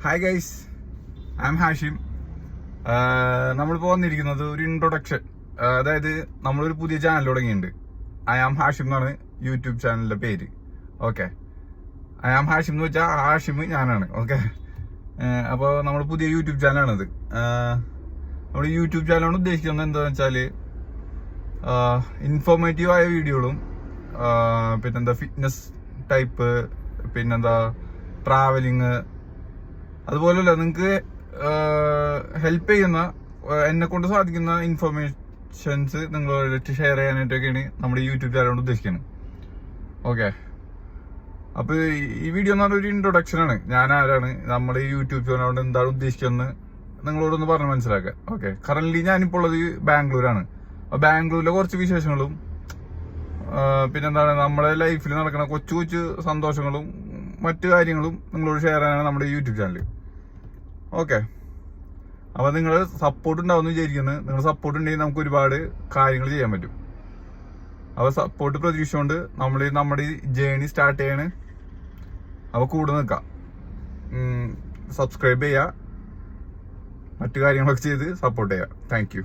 Hi guys, I M Hashim. നമ്മളിപ്പോൾ വന്നിരിക്കുന്നത് ഒരു ഇൻട്രൊഡക്ഷൻ, അതായത് നമ്മളൊരു പുതിയ ചാനൽ തുടങ്ങിയിട്ടുണ്ട്. ഐ ആം ഹാഷിം എന്നാണ് യൂട്യൂബ് ചാനലിന്റെ പേര്. ഓക്കെ, ഐ ആം ഹാഷിം എന്ന് വെച്ചാൽ ഹാഷിം ഞാനാണ്. ഓക്കെ, അപ്പോൾ നമ്മൾ പുതിയ യൂട്യൂബ് ചാനലാണിത്. നമ്മൾ യൂട്യൂബ് ചാനലാണ് ഉദ്ദേശിക്കുന്നത് എന്താണെന്ന് വെച്ചാൽ ഇൻഫോർമേറ്റീവായ വീഡിയോകളും പിന്നെന്താ ഫിറ്റ്നസ് ടൈപ്പ്, പിന്നെന്താ ട്രാവലിങ്, അതുപോലെയല്ല നിങ്ങൾക്ക് ഹെൽപ്പ് ചെയ്യുന്ന എന്നെ കൊണ്ട് സാധിക്കുന്ന ഇൻഫർമേഷൻസ് നിങ്ങളോട് ഷെയർ ചെയ്യാനായിട്ടൊക്കെയാണ് നമ്മുടെ യൂട്യൂബ് ചാനൽ ഉദ്ദേശിക്കുന്നത്. ഓക്കെ, അപ്പൊ ഈ വീഡിയോ എന്ന് പറഞ്ഞ ഒരു ഇൻട്രൊഡക്ഷനാണ്. ഞാൻ ആരാണ്, നമ്മുടെ ഈ യൂട്യൂബ് ചാനലോട് എന്താണ് ഉദ്ദേശിച്ചതെന്ന് നിങ്ങളോടൊന്ന് പറഞ്ഞ് മനസ്സിലാക്കുക. ഓക്കെ, കറന്റ് ഞാനിപ്പോൾ ഉള്ളത് ബാംഗ്ലൂരാണ്. ബാംഗ്ലൂരിലെ കുറച്ച് വിശേഷങ്ങളും പിന്നെന്താണ് നമ്മുടെ ലൈഫിൽ നടക്കുന്ന കൊച്ചു കൊച്ചു സന്തോഷങ്ങളും മറ്റു കാര്യങ്ങളും നിങ്ങളോട് ഷെയർ ചെയ്യാനാണ് നമ്മുടെ യൂട്യൂബ് ചാനൽ. ഓക്കെ, അപ്പൊ നിങ്ങൾ സപ്പോർട്ട് ഉണ്ടാവുമെന്ന് വിചാരിക്കുന്നത്. നിങ്ങൾ സപ്പോർട്ട് ഉണ്ടെങ്കിൽ നമുക്ക് ഒരുപാട് കാര്യങ്ങൾ ചെയ്യാൻ പറ്റും. അപ്പൊ സപ്പോർട്ട് പ്രതീക്ഷിച്ചുകൊണ്ട് നമ്മൾ നമ്മുടെ ഈ ജേണി സ്റ്റാർട്ട് ചെയ്യാണ്. അപ്പൊ കൂടെ നിൽക്കാം, സബ്സ്ക്രൈബ് ചെയ്യുക, മറ്റു കാര്യങ്ങളൊക്കെ ചെയ്ത് സപ്പോർട്ട് ചെയ്യുക. Thank you.